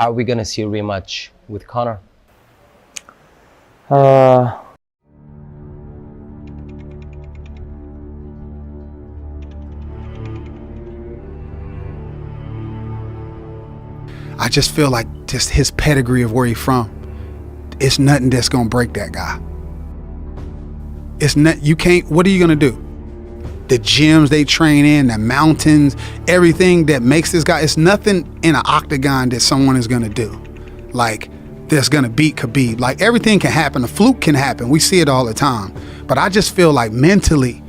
Are we gonna see a rematch with Conor? I just feel like just his pedigree of where he's from, it's nothing that's gonna break that guy. It's not, you can't, what are you gonna do? The gyms they train in, the mountains, everything that makes this guy, it's nothing in an octagon that someone is gonna do. Like, that's gonna beat Khabib. Like, everything can happen, a fluke can happen, we see it all the time. But I just feel like mentally,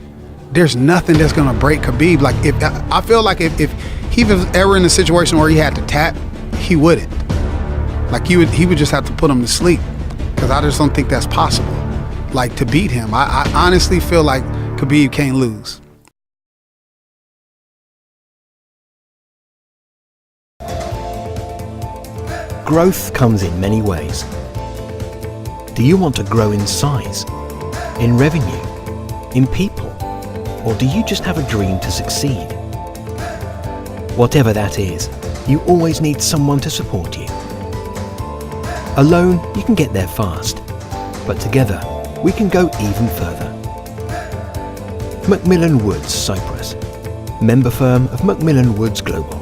there's nothing that's gonna break Khabib. Like, if I feel like if he was ever in a situation where he had to tap, he wouldn't. Like, he would just have to put him to sleep, because I just don't think that's possible. Like, to beat him, I honestly feel like Khabib can't lose. Growth comes in many ways. Do you want to grow in size, in revenue, in people, or do you just have a dream to succeed? Whatever that is, you always need someone to support you. Alone, you can get there fast, but together, we can go even further. Macmillan Woods, Cyprus, member firm of Macmillan Woods Global.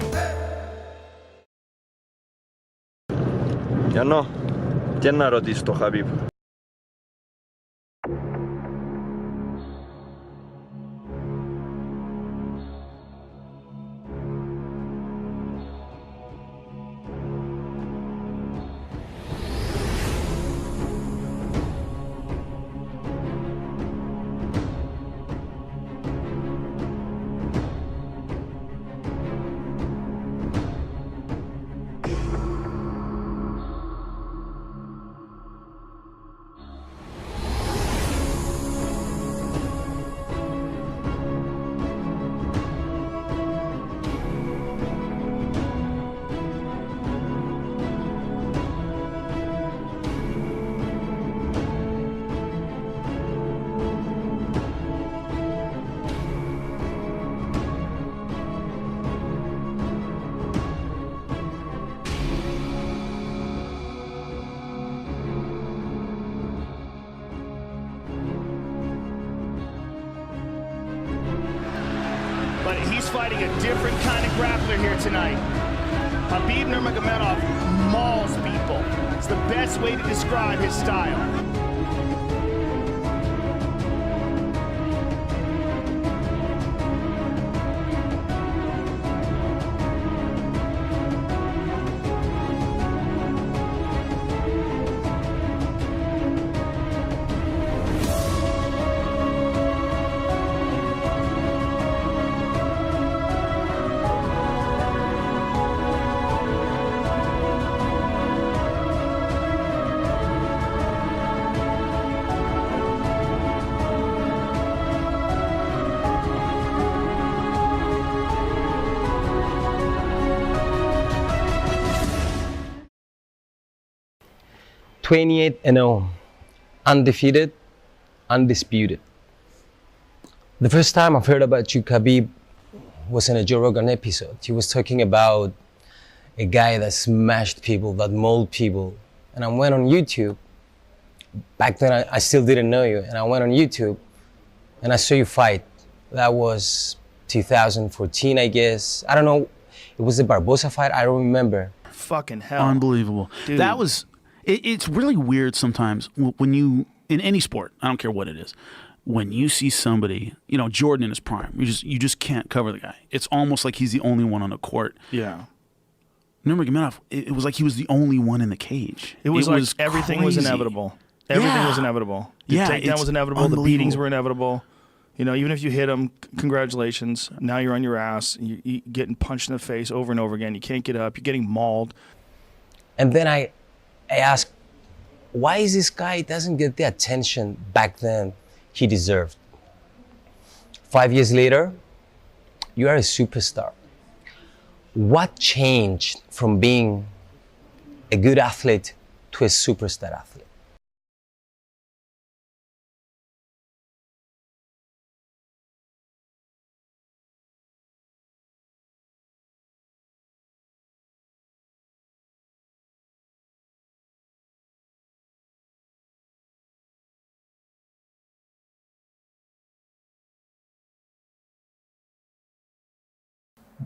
Γιάννο, και να ρωτήσεις το Khabib. But he's fighting a different kind of grappler here tonight. Khabib Nurmagomedov mauls people. It's the best way to describe his style. "28-0, undefeated, undisputed." The first time I've heard about you, Khabib, was in a Joe Rogan episode. He was talking about a guy that smashed people, that mauled people. And I went on YouTube. Back then, I still didn't know you. And I went on YouTube and I saw you fight. That was 2014, I guess. I don't know. It was the Barbosa fight. I don't remember. Fucking hell. Unbelievable. Dude. That was, it's really weird sometimes when you, in any sport, I don't care what it is, when you see somebody, you know, Jordan in his prime, you just can't cover the guy. It's almost like he's the only one on the court. Yeah. Nurmagomedov, it was like he was the only one in the cage. It was like everything was inevitable. Everything was inevitable. The takedown was inevitable. The beatings were inevitable. You know, even if you hit him, congratulations. Now you're on your ass. You're getting punched in the face over and over again. You can't get up. You're getting mauled. And then I asked, why is this guy doesn't get the attention back then he deserved? 5 years later, you are a superstar. What changed from being a good athlete to a superstar athlete?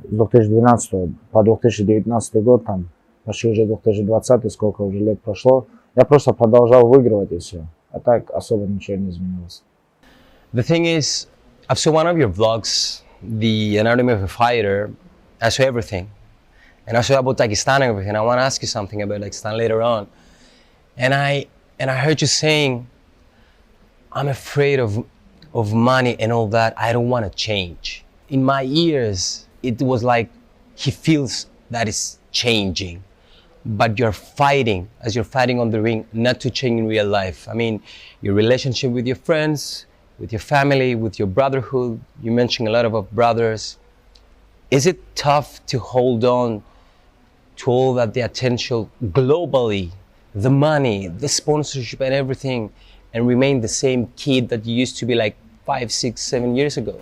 с 2012 по 2019 год, там, почти уже 2020, сколько уже лет прошло, я просто продолжал выигрывать и все. А так особо ничего не изменилось. The thing is, I've seen one of your vlogs, The Anatomy of a Fighter. I saw everything. And I saw about Dagestan and everything. I want to ask you something about Dagestan later on. And I heard you saying, I'm afraid of money and all that. I don't want to change. In my ears, it was like he feels that it's changing. But you're fighting, as you're fighting on the ring, not to change in real life. I mean, your relationship with your friends, with your family, with your brotherhood. You mentioned a lot about brothers. Is it tough to hold on to all that the attention globally, the money, the sponsorship and everything, and remain the same kid that you used to be like 5, 6, 7 years ago?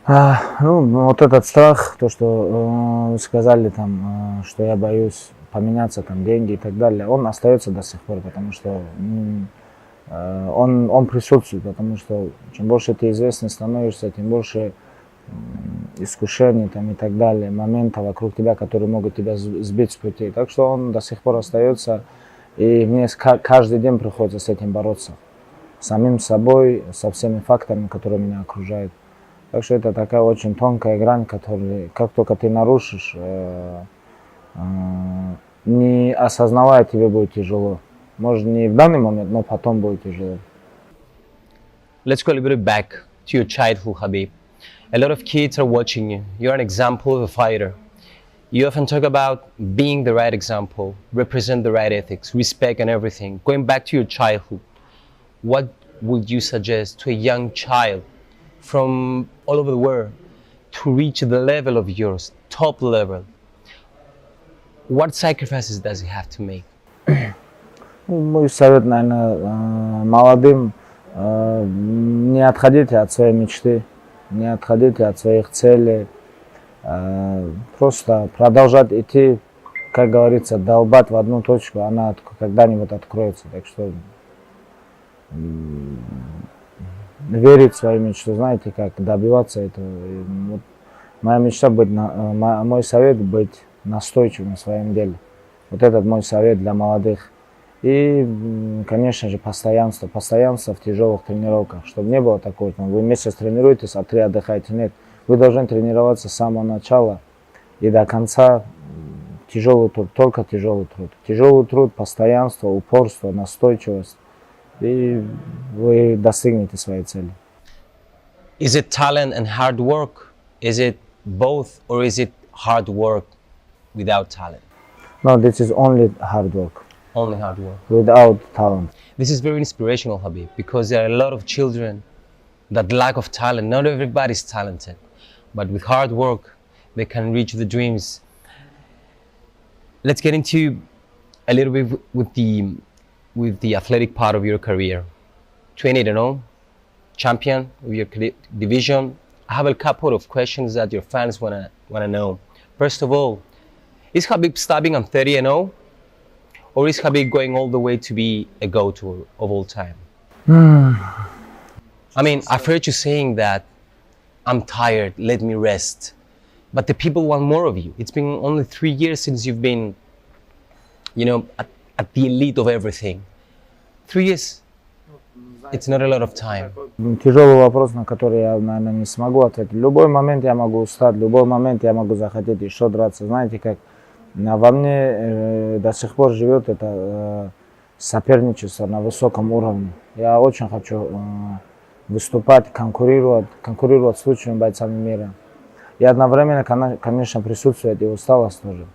Вот этот страх, то, что вы сказали там, что я боюсь поменяться, там, деньги и так далее, он остается до сих пор, потому что он присутствует, потому что чем больше ты известный становишься, тем больше искушений там, и так далее, моментов вокруг тебя, которые могут тебя сбить с пути. Так что он до сих пор остается, и мне каждый день приходится с этим бороться. Самим собой, со всеми факторами, которые меня окружают. Так что это такая очень тонкая грань, которую, как только ты нарушишь, не осознавая, тебе будет тяжело. Может, не в данный момент, но потом будет тяжело. Let's go a little bit back to your childhood, Khabib. A lot of kids are watching you. You're an example of a fighter. You often talk about being the right example, represent the right ethics, respect and everything. Going back to your childhood, what would you suggest to a young child from all over the world to reach the level of yours, top level? What sacrifices does he have to make? Мой совет, наверное, молодым: не отходите от своей мечты, не отходите от своих целей, просто продолжать идти, как говорится, долбать в одну точку, она когда-нибудь откроется. Так что верить в свою мечту, знаете, как добиваться этого. Вот моя мечта мой совет быть настойчивым в своем деле. Вот этот мой совет для молодых. И, конечно же, постоянство в тяжелых тренировках, чтобы не было такого, вы месяц тренируетесь, а 3 отдыхаете. Нет, вы должны тренироваться с самого начала и до конца. Тяжелый труд, только тяжелый труд. Тяжелый труд, постоянство, упорство, настойчивость, и вы достигнете своей цели. Is it talent and hard work? Is it both, or is it hard work without talent? No, this is only hard work. Only hard work. Without talent. This is very inspirational, Khabib, because there are a lot of children that lack of talent. Not everybody's talented, but with hard work, they can reach the dreams. Let's get into a little bit with the athletic part of your career. 28-0, champion of your division. I have a couple of questions that your fans wanna know. First of all, is Khabib stopping on 30-0? Or is Khabib going all the way to be a GOAT of all time? I mean, I've heard you saying that, I'm tired, let me rest. But the people want more of you. It's been only 3 years since you've been, you know, at the elite of everything. 3 years, it's not a lot of time. Тяжелый вопрос, на который я, наверное, не смогу ответить. В любой момент я могу устать, в любой момент я могу захотеть еще драться. Знаете, как во мне до сих пор живет это соперничество на высоком уровне. Я очень хочу выступать, конкурировать с лучшими бойцами мира. И одновременно, конечно, присутствует и усталость тоже.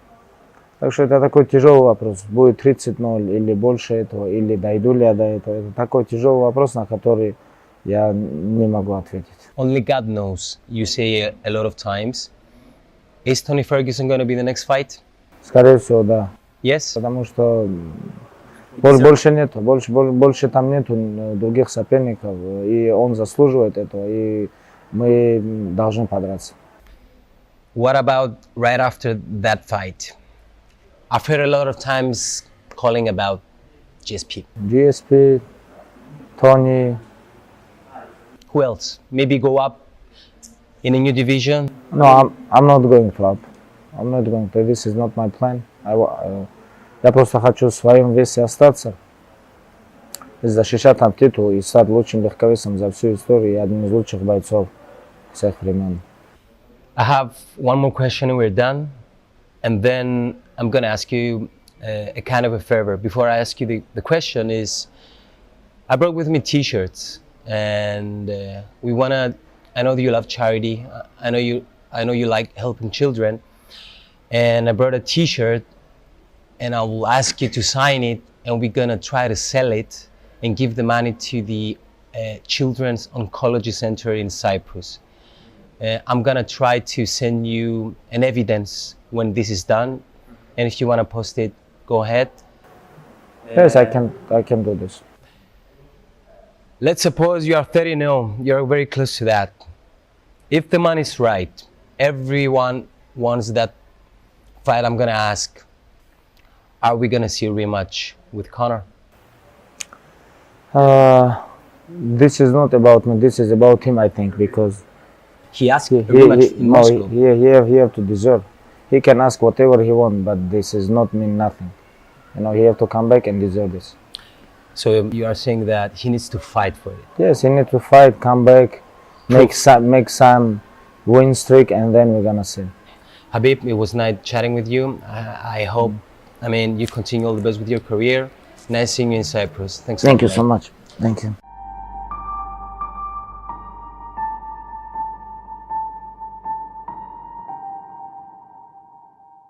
Так что это такой тяжелый вопрос. Будет 30-0 или больше этого, или дойду ли я до этого. Это такой тяжелый вопрос, на который я не могу ответить. Only God knows, you say a lot of times. Is Tony Ferguson going to be the next fight? Скорее всего, да. Yes? Потому что больше там нету других соперников, и он заслуживает этого, и мы должны подраться. What about right after that fight? I've heard a lot of times calling about GSP. GSP, Tony. Who else? Maybe go up in a new division? No, I'm not going club. I'm not going to. This is not my plan. Я просто хочу в своем весе остаться, защищать там титул и стать лучшим легковесом за всю историю и одним из лучших бойцов всех времен. I have one more question and we're done. And then I'm going to ask you a kind of a favor. Before I ask you the question is, I brought with me t-shirts and we want to, I know that you love charity. I know you like helping children. And I brought a t-shirt and I will ask you to sign it and we're going to try to sell it and give the money to the Children's Oncology Center in Cyprus. I'm gonna try to send you an evidence when this is done, and if you want to post it, go ahead. Yes, I can do this. Let's suppose you are 30-0, you're very close to that. If the money is right, everyone wants that fight. I'm gonna ask, are we gonna see a rematch with CONOR? This is not about me, this is about him, I think, because He asked a rematch in Moscow. He have to deserve. He can ask whatever he wants, but this is not mean nothing. You know, he have to come back and deserve this. So you are saying that he needs to fight for it? Yes, he need to fight, come back, make some win streak, and then we're gonna see. Khabib, it was nice chatting with you. I hope, you continue all the best with your career. Nice seeing you in Cyprus. Thanks. Thank you so much. Thank you.